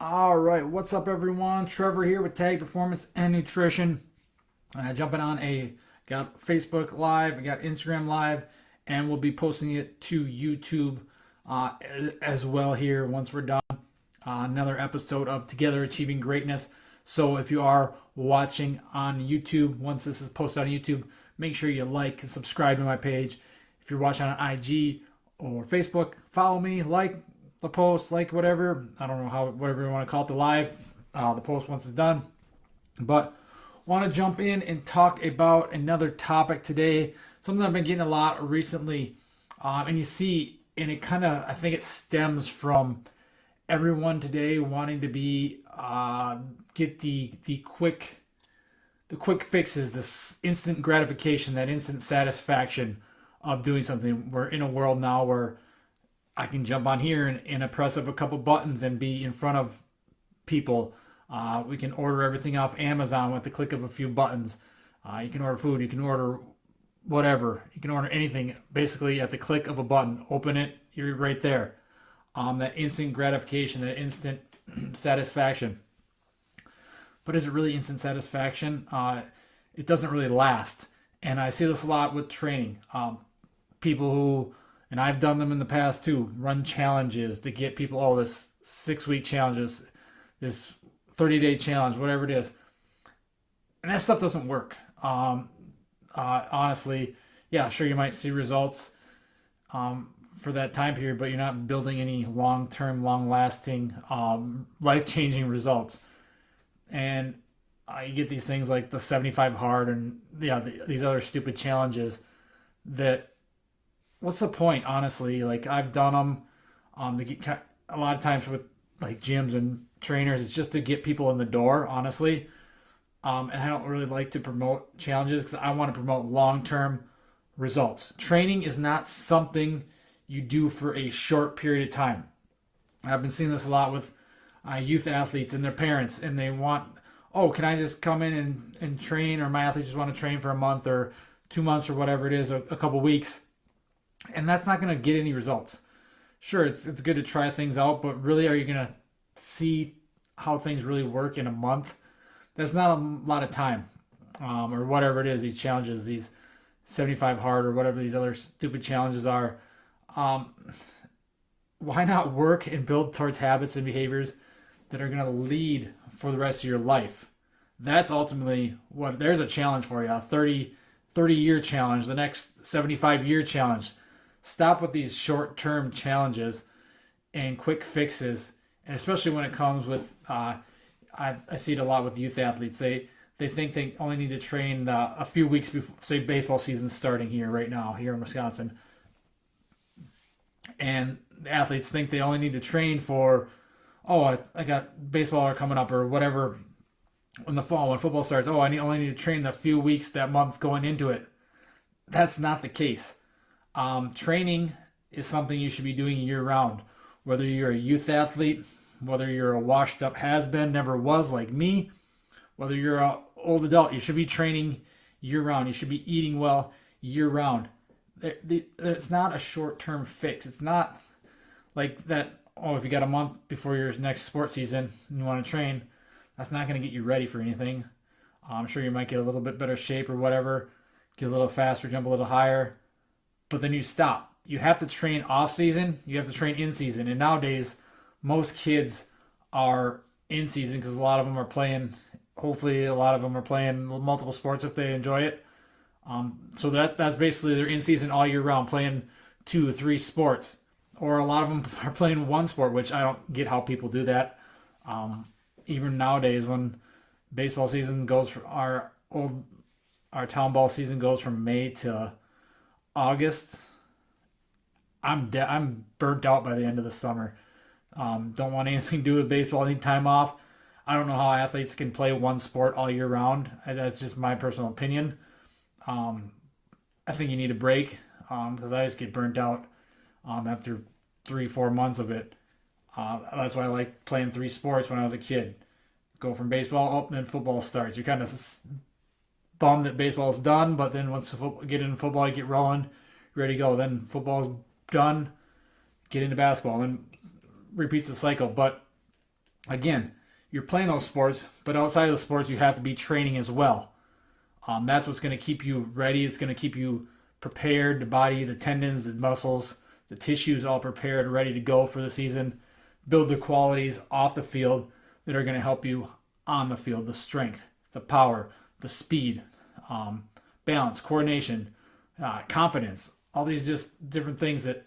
All right, what's up, everyone? Trevor here with Tag Performance and Nutrition. Jumping on got Facebook Live, I got Instagram Live, and we'll be posting it to YouTube uh, as well here once we're done. Another episode of Together Achieving Greatness. So if you are watching on YouTube, once this is posted on YouTube, make sure you like and subscribe to my page. If you're watching on IG or Facebook, follow me, like the post, like whatever. I don't know whatever you want to call it, the post once it's done. But want to jump in and talk about another topic today, something I've been getting a lot recently. And you see, and it kind of, I think it stems from everyone today wanting to be, get the quick fixes, this instant gratification, that instant satisfaction of doing something. We're in a world now where I can jump on here and a press of a couple buttons and be in front of people. We can order everything off Amazon with the click of a few buttons. You can order food, you can order whatever, you can order anything basically at the click of a button. Open it, you're right there. That instant gratification, that instant satisfaction. But is it really instant satisfaction? It doesn't really last. And I see this a lot with training. People who, and I've done them in the past too, run challenges to get people, oh, this 6-week challenges, this 30-day challenge, whatever it is. And that stuff doesn't work. Honestly, yeah, sure, you might see results for that time period, but you're not building any long-term, long-lasting, life-changing results. And you get these things like the 75 hard and these other stupid challenges that, what's the point, honestly? Like, I've done them to get, a lot of times with like gyms and trainers, it's just to get people in the door, honestly. And I don't really like to promote challenges because I want to promote long-term results. Training is not something you do for a short period of time. I've been seeing this a lot with youth athletes and their parents, and they want, oh, can I just come in and train, or my athletes just want to train for a month or 2 months or whatever it is, a couple weeks, and that's not going to get any results. Sure, it's good to try things out, but really, are you going to see how things really work in a month? That's not a lot of time, or whatever it is, these challenges, these 75 hard or whatever these other stupid challenges are. Why not work and build towards habits and behaviors that are going to lead for the rest of your life? That's ultimately what, there's a challenge for you, a 30-year challenge, the next 75-year challenge. Stop with these short-term challenges and quick fixes, and especially when it comes with, I see it a lot with youth athletes. They think they only need to train a few weeks before, say, baseball season's starting here right now, here in Wisconsin. And the athletes think they only need to train for, oh, I got baseball coming up or whatever in the fall when football starts. Oh, only need to train the few weeks that month going into it. That's not the case. Training is something you should be doing year round. Whether you're a youth athlete, whether you're a washed up has-been, never was like me, whether you're an old adult, you should be training year round. You should be eating well year round. It's not a short-term fix. It's not like that, oh, if you got a month before your next sports season and you want to train, that's not going to get you ready for anything. I'm sure you might get a little bit better shape or whatever, get a little faster, jump a little higher, but then you stop. You have to train off season, you have to train in season. And nowadays, most kids are in season because a lot of them are playing, hopefully a lot of them are playing multiple sports if they enjoy it. So that's basically they're in season all year round, playing 2 or 3 sports, or a lot of them are playing one sport, which I don't get how people do that. Even nowadays, when baseball season goes for our town ball season goes from May to August, I'm burnt out by the end of the summer. Don't want anything to do with baseball. Need time off. I don't know how athletes can play one sport all year round. That's just my personal opinion. I think you need a break because I just get burnt out after 3-4 months of it. That's why I like playing 3 sports when I was a kid. Go from baseball up, then football starts. You're kind of bummed that baseball's done, but then once you get into football, you get rolling, ready to go. Then football's done, get into basketball, and repeats the cycle. But Again, you're playing those sports, but outside of the sports, you have to be training as well. That's what's going to keep you ready. It's going to keep you prepared, the body, the tendons, the muscles, the tissues all prepared, ready to go for the season. Build the qualities off the field that are going to help you on the field: the strength, the power, the speed, balance, coordination, confidence. All these just different things that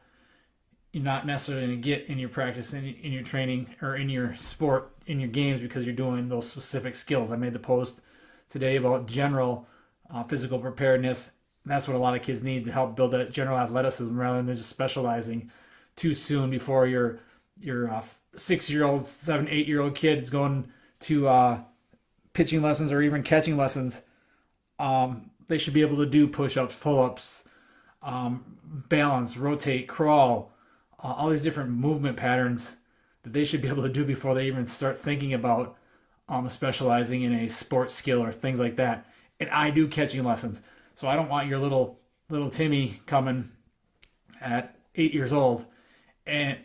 you're not necessarily going to get in your practice, in your training, or in your sport, in your games, because you're doing those specific skills. I made the post today about general physical preparedness. That's what a lot of kids need to help build that general athleticism, rather than just specializing too soon before your 6-year-old, 7, 8-year-old kid is going to pitching lessons or even catching lessons. They should be able to do push-ups, pull-ups, balance, rotate, crawl, all these different movement patterns that they should be able to do before they even start thinking about specializing in a sports skill or things like that. And I do catching lessons, so I don't want your little Timmy coming at 8 years old and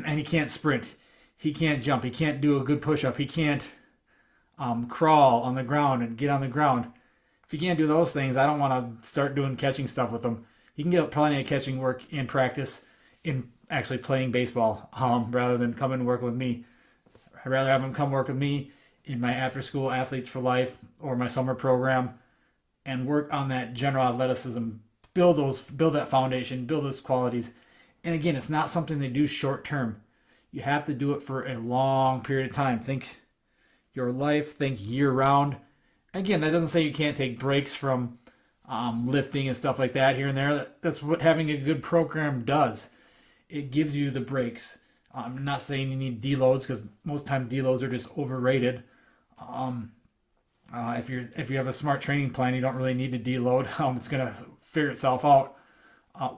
and he can't sprint, he can't jump, he can't do a good push up, he can't crawl on the ground and get on the ground. If he can't do those things, I don't want to start doing catching stuff with him. He can get plenty of catching work in practice in actually playing baseball, rather than come and work with me. I'd rather have him come work with me in my after school Athletes for Life or my summer program and work on that general athleticism, build that foundation, build those qualities. And again, it's not something they do short term. You have to do it for a long period of time. Think your life, think year round. Again, that doesn't say you can't take breaks from lifting and stuff like that here and there. That's what having a good program does. It gives you the breaks. I'm not saying you need deloads, because most times deloads are just overrated. If you have a smart training plan, you don't really need to deload. It's gonna figure itself out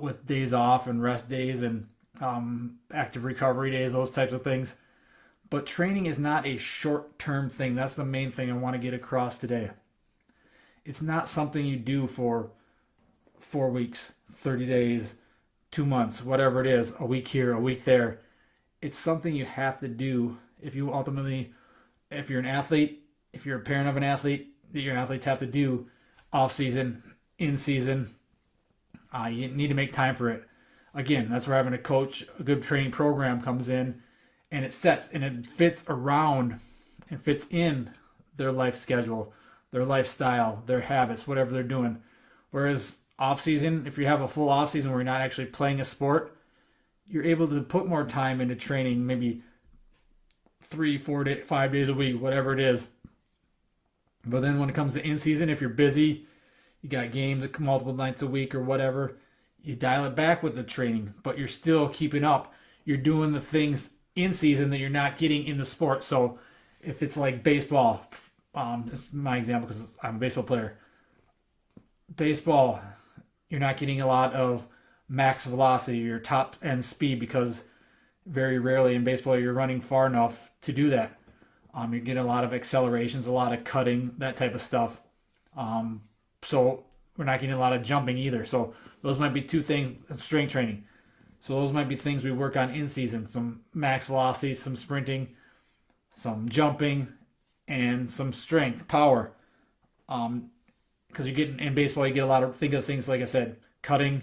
with days off and rest days and active recovery days, those types of things. But training is not a short-term thing. That's the main thing I want to get across today. It's not something you do for 4 weeks, 30 days, 2 months, whatever it is, a week here, a week there. It's something you have to do if you're an athlete, if you're a parent of an athlete, that your athletes have to do off season, in season. You need to make time for it. Again, that's where having a coach, a good training program comes in, and it fits around and fits in their life schedule, their lifestyle, their habits, whatever they're doing. Whereas off season, if you have a full off season where you're not actually playing a sport, you're able to put more time into training, maybe 3, 4, 5 days a week, whatever it is. But then when it comes to in season, if you're busy, you got games multiple nights a week or whatever, you dial it back with the training, but you're still keeping up. You're doing the things in season that you're not getting in the sport. So if it's like baseball, this is my example because I'm a baseball player. Baseball, you're not getting a lot of max velocity or top end speed, because very rarely in baseball you're running far enough to do that. You're getting a lot of accelerations, a lot of cutting, that type of stuff. So we're not getting a lot of jumping either. So those might be two things, strength training. So those might be things we work on in season: some max velocity, some sprinting, some jumping, and some strength, power. Because you're getting in baseball, you get a lot of things like I said, cutting,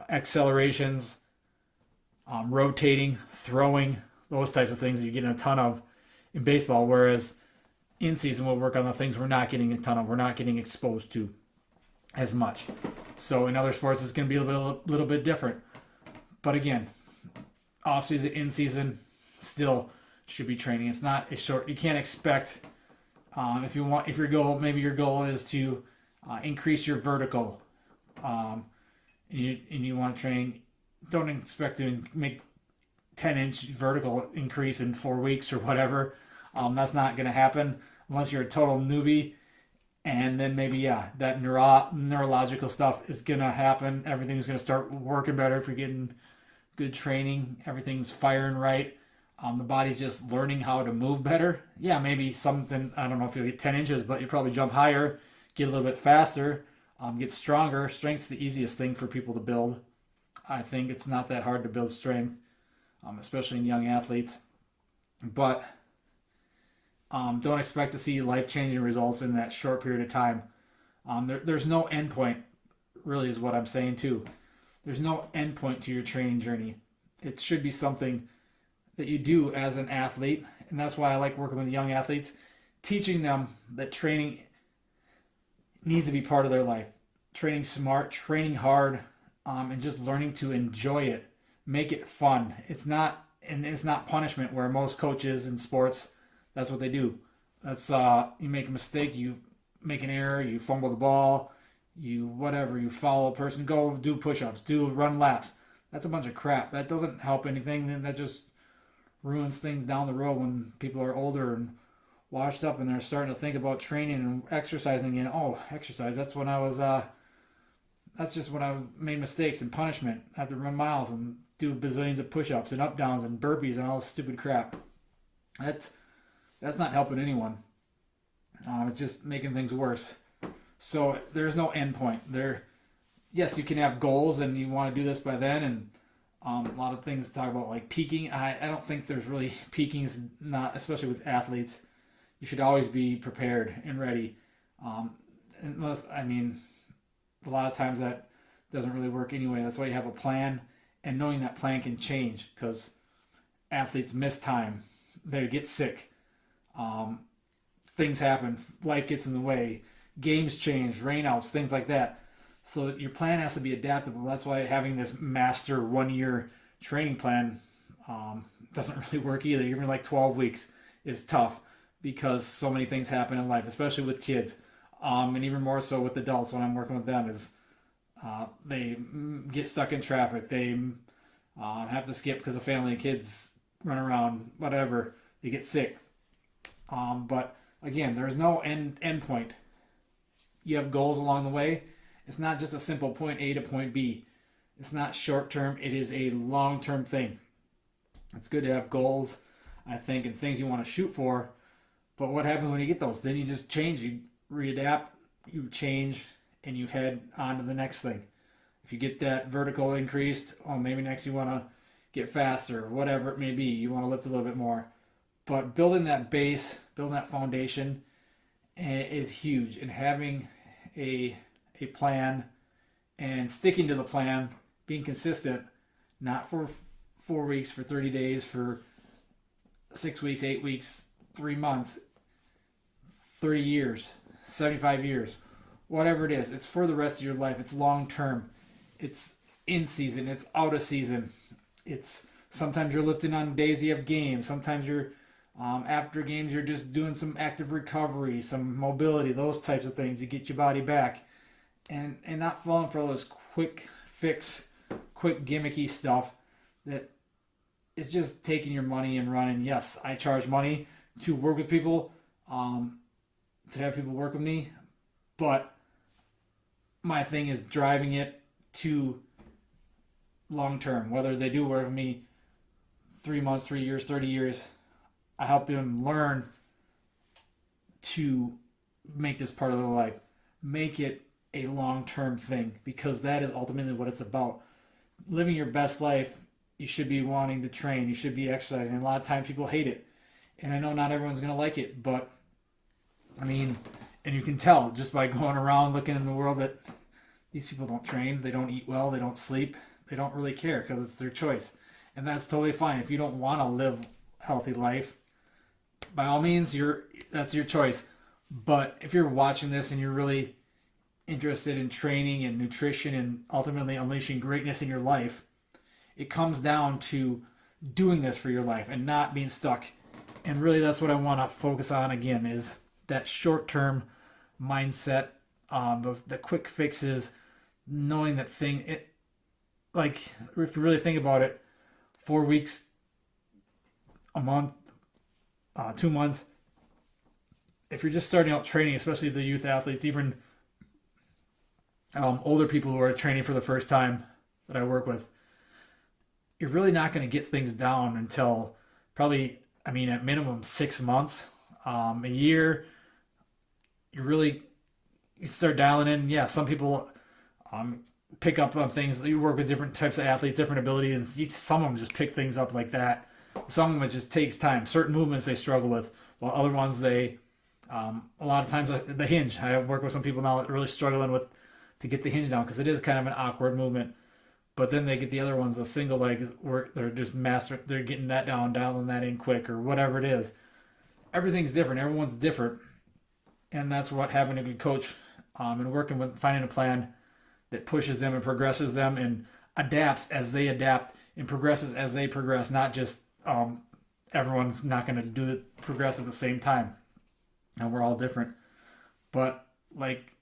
accelerations, rotating, throwing, those types of things that you're getting a ton of in baseball. Whereas in season, we'll work on the things we're not getting a ton of, we're not getting exposed to as much. So in other sports, it's going to be a little bit different. But again, off season, in season, still should be training. It's not a short. You can't expect if your goal is to increase your vertical, and you want to train. Don't expect to make 10-inch vertical increase in 4 weeks or whatever. That's not going to happen unless you're a total newbie. And then maybe, that neurological stuff is going to happen. Everything's going to start working better if you're getting good training. Everything's firing right. The body's just learning how to move better. Yeah, maybe something, I don't know if you'll get 10 inches, but you probably jump higher, get a little bit faster, get stronger. Strength's the easiest thing for people to build. I think it's not that hard to build strength, especially in young athletes. but don't expect to see life changing results in that short period of time. There's no end point, really, is what I'm saying too. There's no end point to your training journey. It should be something that you do as an athlete, and that's why I like working with young athletes, teaching them that training needs to be part of their life. Training smart, training hard, and just learning to enjoy it, make it fun. It's not punishment where most coaches in sports, that's what they do. That's you make a mistake, you make an error, you fumble the ball, you whatever, you follow a person, go do push-ups, do run laps. That's a bunch of crap. That doesn't help anything. Then that just ruins things down the road when people are older and washed up and they're starting to think about training and exercising. And oh, exercise. That's when I was. That's just when I made mistakes and punishment. I have to run miles and do bazillions of push-ups and up downs and burpees and all this stupid crap. That's not helping anyone. It's just making things worse. So there's no end point. Yes, you can have goals and you want to do this by then, and a lot of things to talk about like peaking. I don't think there's really peaking is not, especially with athletes. You should always be prepared and ready. Unless I mean, a lot of times that doesn't really work anyway. That's why you have a plan, and knowing that plan can change because athletes miss time, they get sick, things happen, life gets in the way, games change, rainouts, things like that. So your plan has to be adaptable. That's why having this master 1 year training plan doesn't really work either. Even like 12 weeks is tough because so many things happen in life, especially with kids, and even more so with adults when I'm working with them. Is they get stuck in traffic, they have to skip because of family and kids run around, whatever. They get sick. But again, there's no end point. You have goals along the way. It's not just a simple point A to point B. It's not short term. It is a long term thing. It's good to have goals, I think, and things you want to shoot for. But what happens when you get those? Then you just change. You readapt, you change, and you head on to the next thing. If you get that vertical increased, maybe next you want to get faster, whatever it may be. You want to lift a little bit more. But building that base, building that foundation is huge. And having a plan and sticking to the plan, being consistent, not for 4 weeks, for 30 days, for 6 weeks, 8 weeks, 3 months, 30 years, 75 years, whatever it is. It's for the rest of your life. It's long term. It's in season. It's out of season. It's sometimes you're lifting on days you have games. Sometimes you're after games you're just doing some active recovery, some mobility, those types of things to get your body back. And not falling for those quick fix, quick gimmicky stuff that is just taking your money and running. Yes, I charge money to work with people, to have people work with me, but my thing is driving it to long term. Whether they do work with me 3 months, 3 years, 30 years, I help them learn to make this part of their life. Make it a long-term thing because that is ultimately what it's about. Living your best life, you should be wanting to train, you should be exercising. And a lot of times people hate it. And I know not everyone's going to like it, but I mean, and you can tell just by going around looking in the world that these people don't train, they don't eat well, they don't sleep, they don't really care because it's their choice. And that's totally fine. If you don't want to live a healthy life, by all means, that's your choice. But if you're watching this and you're really interested in training and nutrition and ultimately unleashing greatness in your life, it comes down to doing this for your life and not being stuck. And really that's what I want to focus on again is that short-term mindset, the quick fixes, knowing that like if you really think about it, 4 weeks, a month, 2 months, if you're just starting out training, especially the youth athletes, even older people who are training for the first time that I work with, you're really not going to get things down until probably, I mean, at minimum 6 months, a year. You start dialing in. Yeah, some people pick up on things. You work with different types of athletes, different abilities. Some of them just pick things up like that. some of it just takes time. Certain movements they struggle with, while other ones they a lot of times the hinge. I work with some people now that are really struggling with to get the hinge down because it is kind of an awkward movement. But then they get the other ones, the single leg, where they're just they're getting that down, dialing that in quick, or whatever it is. Everything's different. Everyone's different, and that's what having a good coach and working with finding a plan that pushes them and progresses them and adapts as they adapt and progresses as they progress. Not just everyone's not going to do it progress at the same time, and we're all different. But like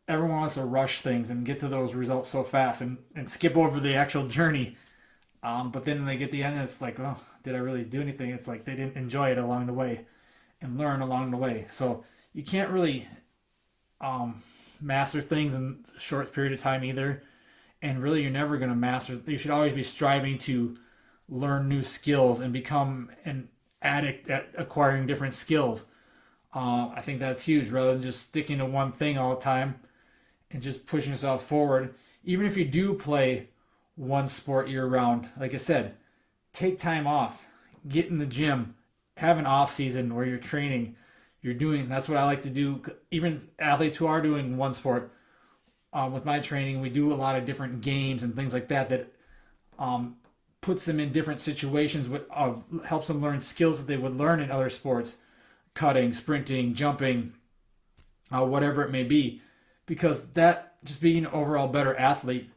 everyone wants to rush things and get to those results so fast and skip over the actual journey. But then when they get the end, it's like, well, did I really do anything? It's like they didn't enjoy it along the way and learn along the way. So you can't really master things in a short period of time either. And really, you're never going to master. You should always be striving to learn new skills and become an addict at acquiring different skills. I think that's huge rather than just sticking to one thing all the time and just pushing yourself forward. Even if you do play one sport year round, like I said, take time off, get in the gym, have an off season where you're training. That's what I like to do. Even athletes who are doing one sport, with my training, we do a lot of different games and things like that puts them in different situations, helps them learn skills that they would learn in other sports, cutting, sprinting, jumping, whatever it may be, because that just being an overall better athlete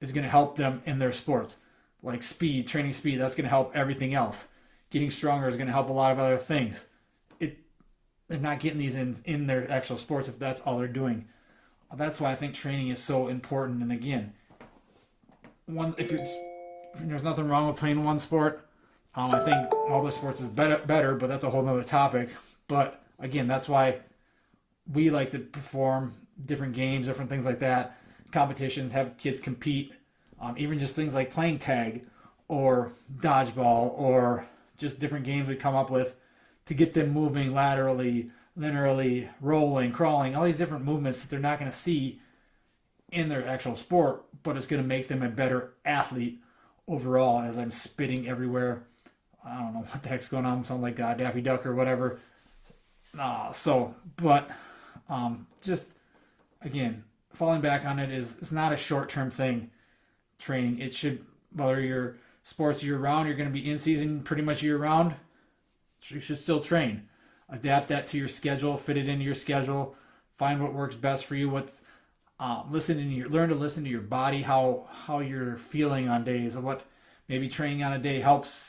is going to help them in their sports. Like speed, training speed, that's going to help everything else. Getting stronger is going to help a lot of other things. They're not getting these in their actual sports if that's all they're doing. That's why I think training is so important. And again, there's nothing wrong with playing one sport. I think all the sports is better, but that's a whole nother topic. But again, that's why we like to perform different games, different things like that, competitions, have kids compete, even just things like playing tag or dodgeball or just different games we come up with to get them moving laterally, linearly, rolling, crawling, all these different movements that they're not going to see in their actual sport, but it's going to make them a better athlete overall. As I'm spitting everywhere, I don't know what the heck's going on, something like Daffy Duck or whatever. Just again, falling back on it's not a short-term thing. Training, it should, whether your sports year round, you're going to be in season pretty much year round, you should still train. Adapt that to your schedule, fit it into your schedule, find what works best for you. Learn to listen to your body, how you're feeling on days, of what maybe training on a day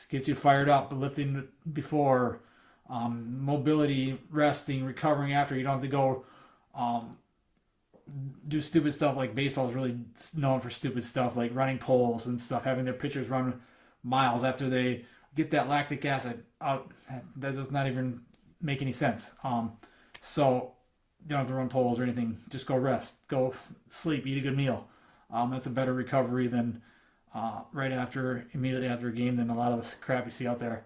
gets you fired up, lifting before, mobility, resting, recovering after. You don't have to go do stupid stuff. Like baseball is really known for stupid stuff like running poles and stuff, having their pitchers run miles after they get that lactic acid out. That does not even make any sense. So you don't have to run poles or anything. Just go rest, go sleep, eat a good meal. That's a better recovery than immediately after a game than a lot of the crap you see out there.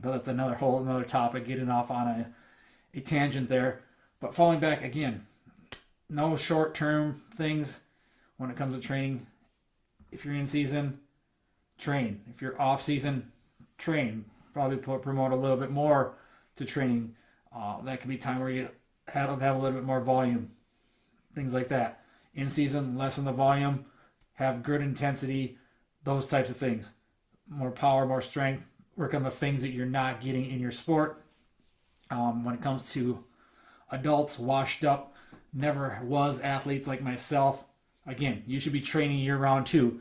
But that's another topic, getting off on a tangent there. But falling back again, no short-term things when it comes to training. If you're in season, train. If you're off season, train. Probably promote a little bit more to training. That could be time where you have a little bit more volume. Things like that. In season, lessen the volume. Have good intensity. Those types of things. More power, more strength. Work on the things that you're not getting in your sport. When it comes to adults, washed up, never was athletes like myself, again, you should be training year-round too.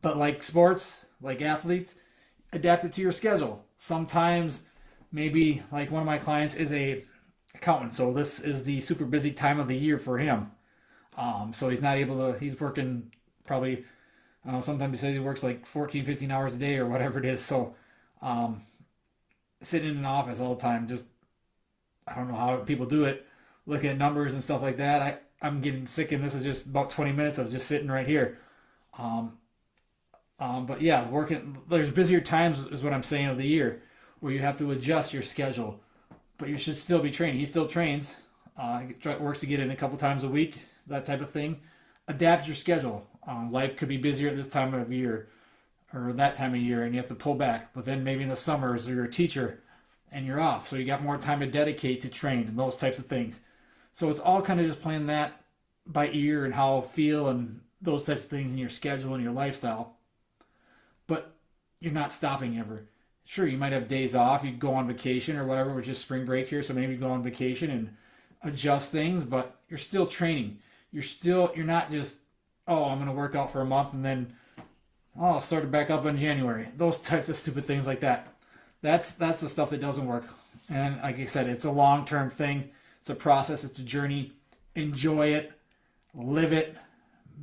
But like sports, like athletes, adapt it to your schedule. Sometimes, maybe like one of my clients is a accountant, so this is the super busy time of the year for him. So he's not able to, he's working probably, I don't know, sometimes he says he works like 14, 15 hours a day or whatever it is. So sitting in an office all the time, just, I don't know how people do it, looking at numbers and stuff like that. I'm getting sick, and this is just about 20 minutes of just sitting right here. But yeah, there's busier times is what I'm saying of the year where you have to adjust your schedule, but you should still be training. He still trains, works to get in a couple times a week, that type of thing. Adapt your schedule. Life could be busier at this time of year or that time of year and you have to pull back. But then maybe in the summers you're a teacher and you're off, so you got more time to dedicate to train and those types of things. So it's all kind of just playing that by ear and how I feel and those types of things in your schedule and your lifestyle. But you're not stopping ever. Sure, you might have days off. You go on vacation or whatever, which is spring break here. So maybe you go on vacation and adjust things, but you're still training. You're not just, oh, I'm going to work out for a month and then, oh, I'll start it back up in January. Those types of stupid things like that. That's the stuff that doesn't work. And like I said, it's a long-term thing. It's a process. It's a journey. Enjoy it. Live it.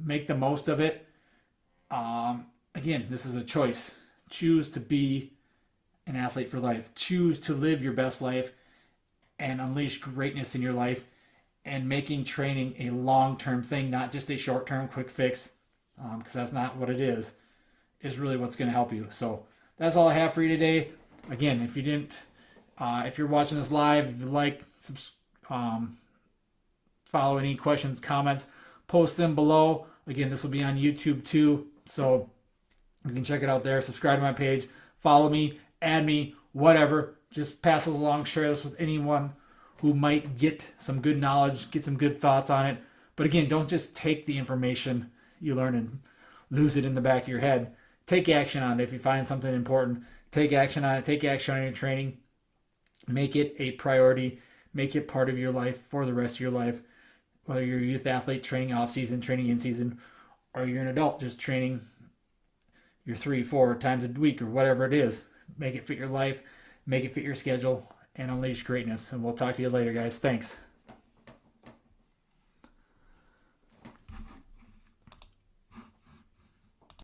Make the most of it. Again, this is a choice. Choose to be an athlete for life. Choose to live your best life and unleash greatness in your life, and making training a long-term thing, not just a short-term quick fix, because that's not what it is really what's going to help you. So that's all I have for you today. Again, if you're watching this live, if you like, follow any questions, comments, post them below. Again, this will be on YouTube too, so you can check it out there. Subscribe to my page, follow me, add me, whatever. Just pass this along, share this with anyone who might get some good knowledge, get some good thoughts on it. But again, don't just take the information you learn and lose it in the back of your head. Take action on it. If you find something important, take action on it. Take action on your training. Make it a priority. Make it part of your life for the rest of your life. Whether you're a youth athlete training off season, training in season, or you're an adult just training your 3-4 times a week or whatever it is. Make it fit your life. Make it fit your schedule and unleash greatness. And we'll talk to you later, guys. Thanks.